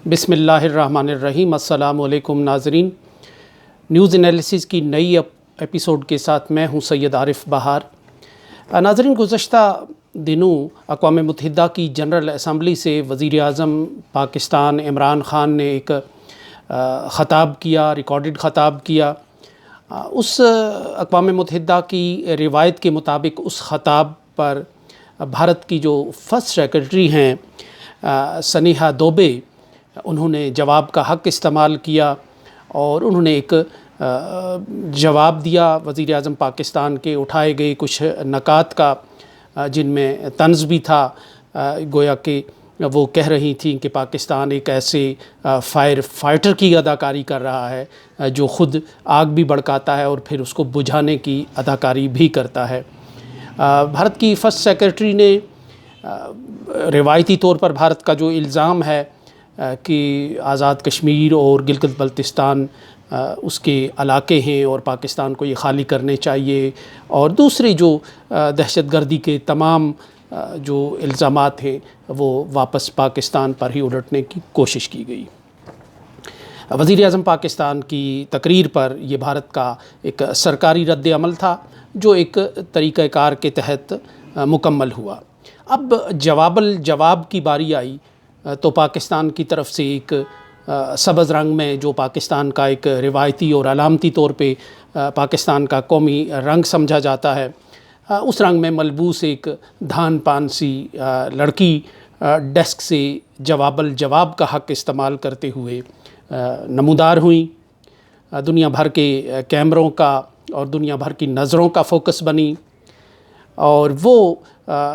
بسم اللہ الرحمن الرحیم۔ السلام علیکم ناظرین، نیوز انالیسز کی نئی ایپیسوڈ کے ساتھ میں ہوں سید عارف بہار۔ ناظرین، گزشتہ دنوں اقوام متحدہ کی جنرل اسمبلی سے وزیر اعظم پاکستان عمران خان نے ایک خطاب کیا، ریکارڈڈ خطاب کیا۔ اس اقوام متحدہ کی روایت کے مطابق اس خطاب پر بھارت کی جو فرسٹ سیکرٹری ہیں سنیہا دوبے، انہوں نے جواب کا حق استعمال کیا اور انہوں نے ایک جواب دیا وزیر اعظم پاکستان کے اٹھائے گئے کچھ نکات کا، جن میں طنز بھی تھا۔ گویا کہ وہ کہہ رہی تھیں کہ پاکستان ایک ایسے فائر فائٹر کی اداکاری کر رہا ہے جو خود آگ بھی بھڑکاتا ہے اور پھر اس کو بجھانے کی اداکاری بھی کرتا ہے۔ بھارت کی فرسٹ سیکرٹری نے روایتی طور پر بھارت کا جو الزام ہے کہ آزاد کشمیر اور گلگت بلتستان اس کے علاقے ہیں اور پاکستان کو یہ خالی کرنے چاہیے، اور دوسرے جو دہشت گردی کے تمام جو الزامات ہیں وہ واپس پاکستان پر ہی الٹنے کی کوشش کی گئی۔ وزیر اعظم پاکستان کی تقریر پر یہ بھارت کا ایک سرکاری رد عمل تھا جو ایک طریقہ کار کے تحت مکمل ہوا۔ اب جواب الجواب کی باری آئی تو پاکستان کی طرف سے ایک سبز رنگ میں، جو پاکستان کا ایک روایتی اور علامتی طور پہ پاکستان کا قومی رنگ سمجھا جاتا ہے، اس رنگ میں ملبوس ایک دھان پان سی لڑکی ڈیسک سے جواب الجواب کا حق استعمال کرتے ہوئے نمودار ہوئیں۔ دنیا بھر کے کیمروں کا اور دنیا بھر کی نظروں کا فوکس بنی، اور وہ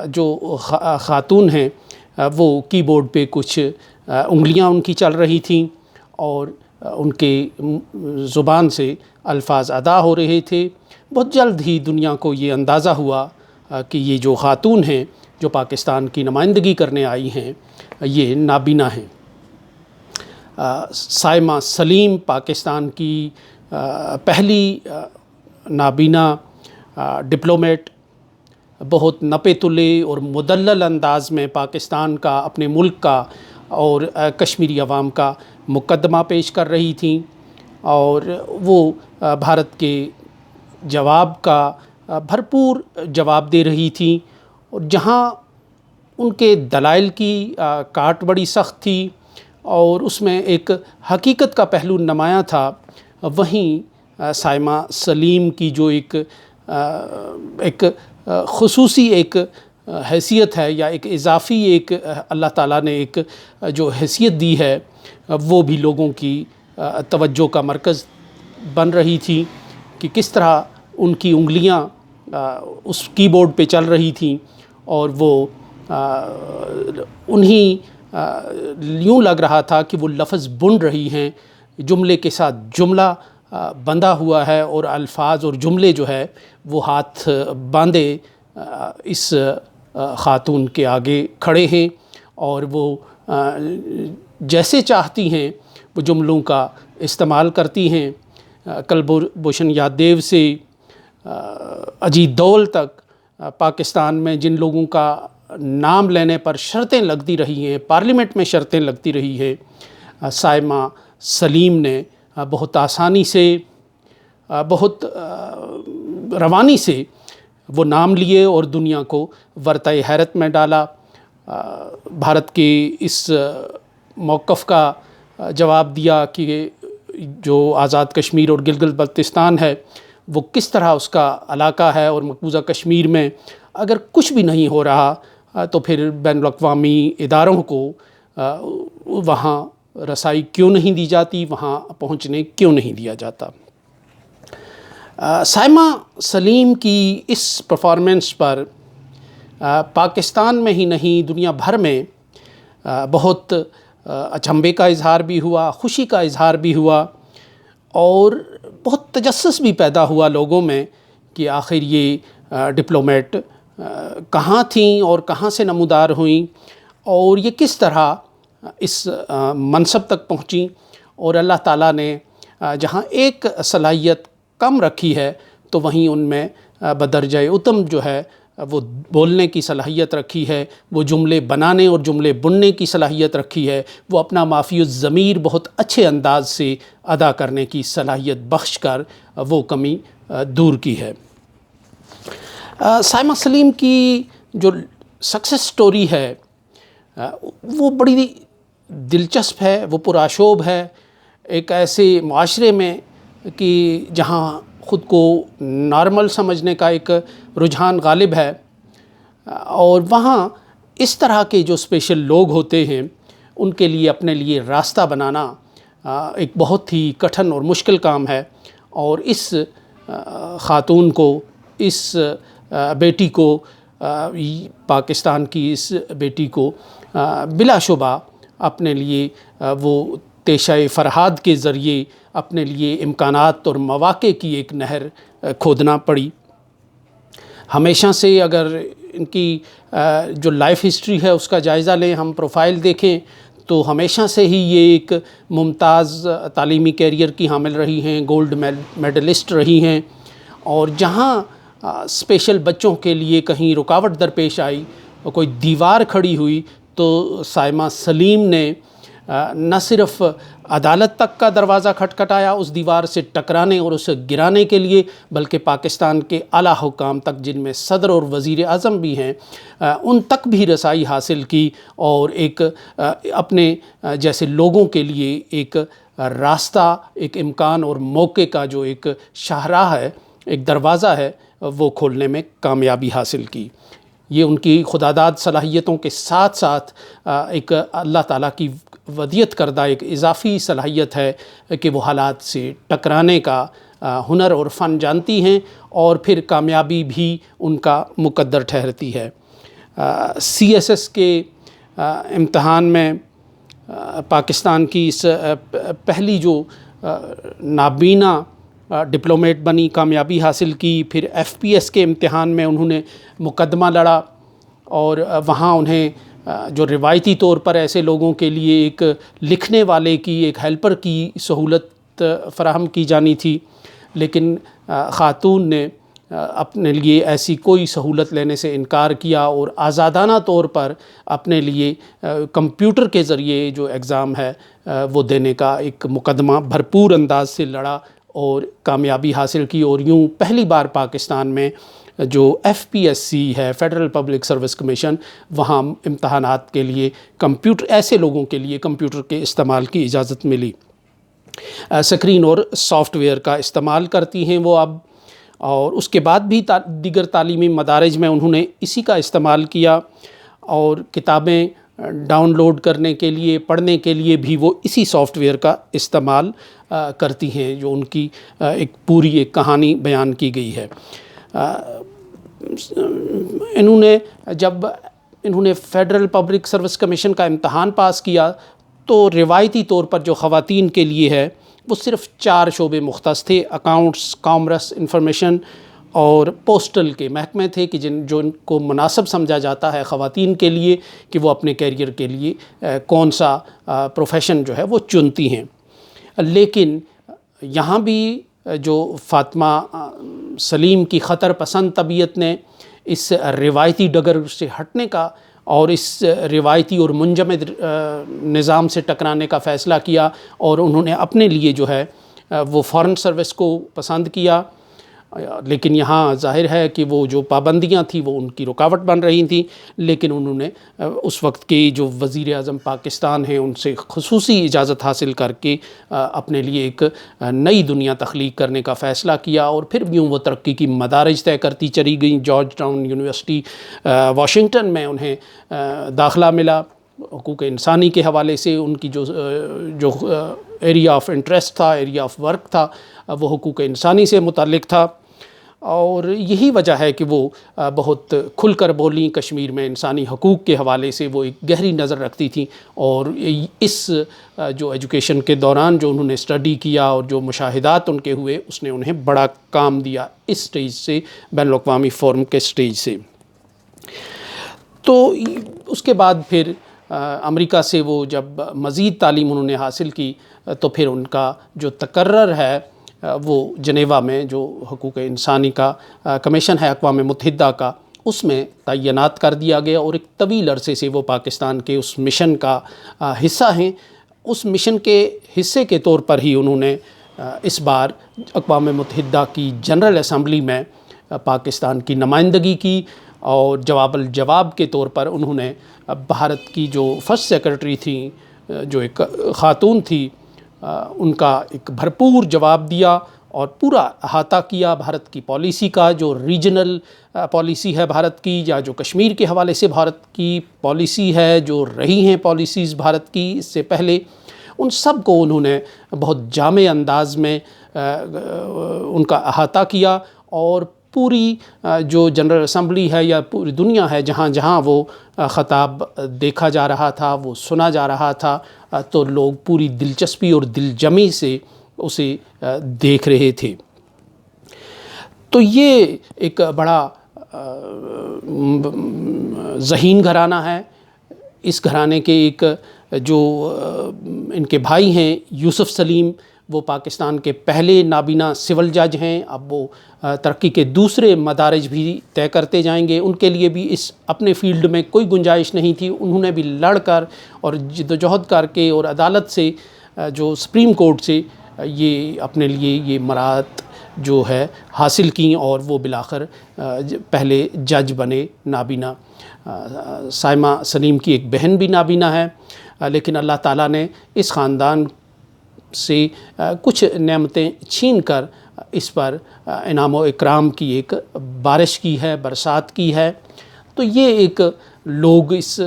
جو خاتون ہیں وہ کی بورڈ پہ کچھ انگلیاں ان کی چل رہی تھیں اور ان کے زبان سے الفاظ ادا ہو رہے تھے۔ بہت جلد ہی دنیا کو یہ اندازہ ہوا کہ یہ جو خاتون ہیں جو پاکستان کی نمائندگی کرنے آئی ہیں یہ نابینا ہیں۔ سائمہ سلیم پاکستان کی پہلی نابینا ڈپلومیٹ، بہت نپے تلے اور مدلل انداز میں پاکستان کا، اپنے ملک کا اور کشمیری عوام کا مقدمہ پیش کر رہی تھیں، اور وہ بھارت کے جواب کا بھرپور جواب دے رہی تھیں، اور جہاں ان کے دلائل کی کاٹ بڑی سخت تھی اور اس میں ایک حقیقت کا پہلو نمایاں تھا، وہیں سائمہ سلیم کی جو ایک خصوصی ایک حیثیت ہے، یا ایک اضافی ایک اللہ تعالیٰ نے ایک جو حیثیت دی ہے، وہ بھی لوگوں کی توجہ کا مرکز بن رہی تھی کہ کس طرح ان کی انگلیاں اس کی بورڈ پہ چل رہی تھیں، اور وہ یوں لگ رہا تھا کہ وہ لفظ بن رہی ہیں، جملے کے ساتھ جملہ بندھا ہوا ہے اور الفاظ اور جملے جو ہے وہ ہاتھ باندھے اس خاتون کے آگے کھڑے ہیں، اور وہ جیسے چاہتی ہیں وہ جملوں کا استعمال کرتی ہیں۔ کلبھوشن یادیو سے اجیت دول تک پاکستان میں جن لوگوں کا نام لینے پر شرطیں لگتی رہی ہیں، پارلیمنٹ میں شرطیں لگتی رہی ہیں، سائمہ سلیم نے بہت آسانی سے، بہت روانی سے وہ نام لیے اور دنیا کو ورطۂ حیرت میں ڈالا۔ بھارت کے اس موقف کا جواب دیا کہ جو آزاد کشمیر اور گلگت بلتستان ہے وہ کس طرح اس کا علاقہ ہے، اور مقبوضہ کشمیر میں اگر کچھ بھی نہیں ہو رہا تو پھر بین الاقوامی اداروں کو وہاں رسائی کیوں نہیں دی جاتی، وہاں پہنچنے کیوں نہیں دیا جاتا۔ سائمہ سلیم کی اس پرفارمنس پر پاکستان میں ہی نہیں دنیا بھر میں بہت اچنبھے کا اظہار بھی ہوا، خوشی کا اظہار بھی ہوا، اور بہت تجسس بھی پیدا ہوا لوگوں میں کہ آخر یہ ڈپلومیٹ کہاں تھیں اور کہاں سے نمودار ہوئیں، اور یہ کس طرح اس منصب تک پہنچیں، اور اللہ تعالیٰ نے جہاں ایک صلاحیت کم رکھی ہے تو وہیں ان میں بدرجہ اتم جو ہے وہ بولنے کی صلاحیت رکھی ہے، وہ جملے بنانے اور جملے بننے کی صلاحیت رکھی ہے، وہ اپنا مافی الضمیر بہت اچھے انداز سے ادا کرنے کی صلاحیت بخش کر وہ کمی دور کی ہے۔ سائمہ سلیم کی جو سکسیس سٹوری ہے وہ بڑی دلچسپ ہے، وہ پرآشوب ہے۔ ایک ایسے معاشرے میں کہ جہاں خود کو نارمل سمجھنے کا ایک رجحان غالب ہے، اور وہاں اس طرح کے جو اسپیشل لوگ ہوتے ہیں ان کے لیے اپنے لیے راستہ بنانا ایک بہت ہی کٹھن اور مشکل کام ہے، اور اس خاتون کو، اس بیٹی کو، پاکستان کی اس بیٹی کو بلا شبہ اپنے لیے وہ تیشہ فرہاد کے ذریعے اپنے لیے امکانات اور مواقع کی ایک نہر کھودنا پڑی۔ ہمیشہ سے اگر ان کی جو لائف ہسٹری ہے اس کا جائزہ لیں، ہم پروفائل دیکھیں تو ہمیشہ سے ہی یہ ایک ممتاز تعلیمی کیریئر کی حامل رہی ہیں، گولڈ میڈلسٹ رہی ہیں، اور جہاں اسپیشل بچوں کے لیے کہیں رکاوٹ درپیش آئی، کوئی دیوار کھڑی ہوئی، تو سائمہ سلیم نے نہ صرف عدالت تک کا دروازہ کھٹکھٹایا اس دیوار سے ٹکرانے اور اسے گرانے کے لیے، بلکہ پاکستان کے اعلیٰ حکام تک، جن میں صدر اور وزیر اعظم بھی ہیں، ان تک بھی رسائی حاصل کی، اور ایک اپنے جیسے لوگوں کے لیے ایک راستہ، ایک امکان اور موقع کا جو ایک شاہراہ ہے، ایک دروازہ ہے، وہ کھولنے میں کامیابی حاصل کی۔ یہ ان کی خداداد صلاحیتوں کے ساتھ ساتھ ایک اللہ تعالیٰ کی ودیت کردہ ایک اضافی صلاحیت ہے کہ وہ حالات سے ٹکرانے کا ہنر اور فن جانتی ہیں، اور پھر کامیابی بھی ان کا مقدر ٹھہرتی ہے۔ CSS کے امتحان میں پاکستان کی اس پہلی جو نابینا ڈپلومیٹ بنی، کامیابی حاصل کی، پھر FPS کے امتحان میں انہوں نے مقدمہ لڑا، اور وہاں انہیں جو روایتی طور پر ایسے لوگوں کے لیے ایک لکھنے والے کی، ایک ہیلپر کی سہولت فراہم کی جانی تھی، لیکن خاتون نے اپنے لیے ایسی کوئی سہولت لینے سے انکار کیا، اور آزادانہ طور پر اپنے لیے کمپیوٹر کے ذریعے جو ایگزام ہے وہ دینے کا ایک مقدمہ بھرپور انداز سے لڑا اور کامیابی حاصل کی، اور یوں پہلی بار پاکستان میں جو FPSC ہے، فیڈرل پبلک سروس کمیشن، وہاں امتحانات کے لیے کمپیوٹر، ایسے لوگوں کے لیے کمپیوٹر کے استعمال کی اجازت ملی۔ سکرین اور سافٹ ویئر کا استعمال کرتی ہیں وہ اب، اور اس کے بعد بھی دیگر تعلیمی مدارج میں انہوں نے اسی کا استعمال کیا، اور کتابیں ڈاؤن لوڈ کرنے کے لیے، پڑھنے کے لیے بھی وہ اسی سافٹ ویئر کا استعمال کرتی ہیں، جو ان کی ایک پوری ایک کہانی بیان کی گئی ہے۔ جب انہوں نے فیڈرل پبلک سروس کمیشن کا امتحان پاس کیا تو روایتی طور پر جو خواتین کے لیے ہے وہ صرف 4 شعبے مختص تھے: اکاؤنٹس، کامرس، انفارمیشن اور پوسٹل کے محکمے تھے کہ جو ان کو مناسب سمجھا جاتا ہے خواتین کے لیے کہ وہ اپنے کیریئر کے لیے کون سا پروفیشن جو ہے وہ چنتی ہیں۔ لیکن یہاں بھی جو فاطمہ سلیم کی خطر پسند طبیعت نے اس روایتی ڈگر سے ہٹنے کا اور اس روایتی اور منجمد نظام سے ٹکرانے کا فیصلہ کیا، اور انہوں نے اپنے لیے جو ہے وہ فارن سروس کو پسند کیا۔ لیکن یہاں ظاہر ہے کہ وہ جو پابندیاں تھیں وہ ان کی رکاوٹ بن رہی تھیں، لیکن انہوں نے اس وقت کے جو وزیر اعظم پاکستان ہیں ان سے خصوصی اجازت حاصل کر کے اپنے لیے ایک نئی دنیا تخلیق کرنے کا فیصلہ کیا، اور پھر یوں وہ ترقی کی مدارج طے کرتی چلی گئیں۔ جارج ٹاؤن یونیورسٹی واشنگٹن میں انہیں داخلہ ملا۔ حقوق انسانی کے حوالے سے ان کی جو ایریا آف انٹرسٹ تھا، ایریا آف ورک تھا، وہ حقوق انسانی سے متعلق تھا، اور یہی وجہ ہے کہ وہ بہت کھل کر بولیں۔ کشمیر میں انسانی حقوق کے حوالے سے وہ ایک گہری نظر رکھتی تھیں، اور اس جو ایجوکیشن کے دوران جو انہوں نے اسٹڈی کیا اور جو مشاہدات ان کے ہوئے، اس نے انہیں بڑا کام دیا اس سٹیج سے، بین الاقوامی فورم کے سٹیج سے۔ تو اس کے بعد پھر امریکہ سے وہ جب مزید تعلیم انہوں نے حاصل کی تو پھر ان کا جو تقرر ہے وہ جنیوا میں جو حقوق انسانی کا کمیشن ہے اقوام متحدہ کا، اس میں تعینات کر دیا گیا اور ایک طویل عرصے سے وہ پاکستان کے اس مشن کا حصہ ہیں۔ اس مشن کے حصے کے طور پر ہی انہوں نے اس بار اقوام متحدہ کی جنرل اسمبلی میں پاکستان کی نمائندگی کی، اور جواب الجواب کے طور پر انہوں نے بھارت کی جو فرسٹ سیکرٹری تھیں، جو ایک خاتون تھی، ان کا ایک بھرپور جواب دیا اور پورا احاطہ کیا بھارت کی پالیسی کا، جو ریجنل پالیسی ہے بھارت کی، یا جو کشمیر کے حوالے سے بھارت کی پالیسی ہے، جو رہی ہیں پالیسیز بھارت کی اس سے پہلے، ان سب کو انہوں نے بہت جامع انداز میں ان کا احاطہ کیا، اور پوری جو جنرل اسمبلی ہے یا پوری دنیا ہے، جہاں جہاں وہ خطاب دیکھا جا رہا تھا، وہ سنا جا رہا تھا، تو لوگ پوری دلچسپی اور دل جمی سے اسے دیکھ رہے تھے۔ تو یہ ایک بڑا ذہین گھرانہ ہے۔ اس گھرانے کے ایک جو ان کے بھائی ہیں یوسف سلیم، وہ پاکستان کے پہلے نابینا سول جج ہیں۔ اب وہ ترقی کے دوسرے مدارج بھی طے کرتے جائیں گے۔ ان کے لیے بھی اس اپنے فیلڈ میں کوئی گنجائش نہیں تھی، انہوں نے بھی لڑ کر اور جدوجہد کر کے اور عدالت سے، جو سپریم کورٹ سے، یہ اپنے لیے یہ مراحت جو ہے حاصل کیں، اور وہ بالآخر پہلے جج بنے نابینا۔ سائمہ سلیم کی ایک بہن بھی نابینا ہے، لیکن اللہ تعالیٰ نے اس خاندان سے کچھ نعمتیں چھین کر اس پر انعام و اکرام کی ایک بارش کی ہے، برسات کی ہے۔ تو یہ ایک لوگ اس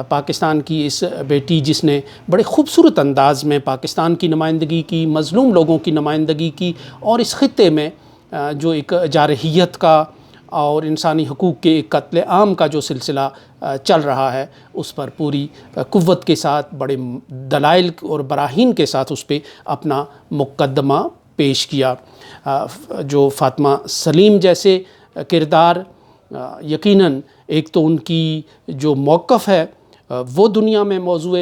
پاکستان کی اس بیٹی، جس نے بڑے خوبصورت انداز میں پاکستان کی نمائندگی کی، مظلوم لوگوں کی نمائندگی کی، اور اس خطے میں جو ایک جارحیت کا اور انسانی حقوق کے ایک قتل عام کا جو سلسلہ چل رہا ہے، اس پر پوری قوت کے ساتھ، بڑے دلائل اور براہین کے ساتھ اس پہ اپنا مقدمہ پیش کیا۔ جو فاطمہ سلیم جیسے کردار، یقیناً ایک تو ان کی جو موقف ہے وہ دنیا میں موضوع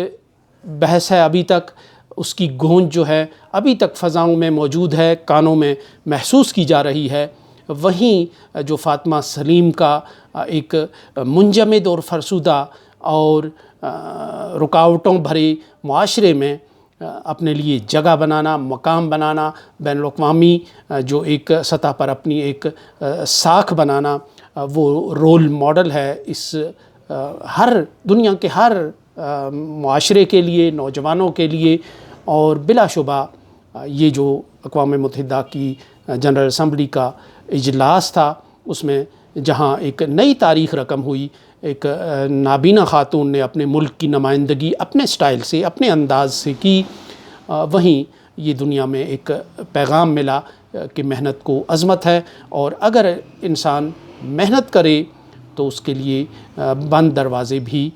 بحث ہے، ابھی تک اس کی گونج جو ہے ابھی تک فضاؤں میں موجود ہے، کانوں میں محسوس کی جا رہی ہے۔ وہیں جو فاطمہ سلیم کا ایک منجمد اور فرسودہ اور رکاوٹوں بھرے معاشرے میں اپنے لیے جگہ بنانا، مقام بنانا، بین الاقوامی جو ایک سطح پر اپنی ایک ساکھ بنانا، وہ رول ماڈل ہے اس ہر دنیا کے ہر معاشرے کے لیے، نوجوانوں کے لیے۔ اور بلا شبہ یہ جو اقوام متحدہ کی جنرل اسمبلی کا اجلاس تھا، اس میں جہاں ایک نئی تاریخ رقم ہوئی، ایک نابینا خاتون نے اپنے ملک کی نمائندگی اپنے سٹائل سے، اپنے انداز سے کی، وہیں یہ دنیا میں ایک پیغام ملا کہ محنت کو عظمت ہے، اور اگر انسان محنت کرے تو اس کے لیے بند دروازے بھی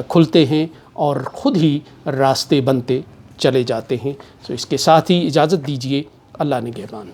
کھلتے ہیں اور خود ہی راستے بنتے چلے جاتے ہیں۔ تو اس کے ساتھ ہی اجازت دیجیے، اللہ نگہبان۔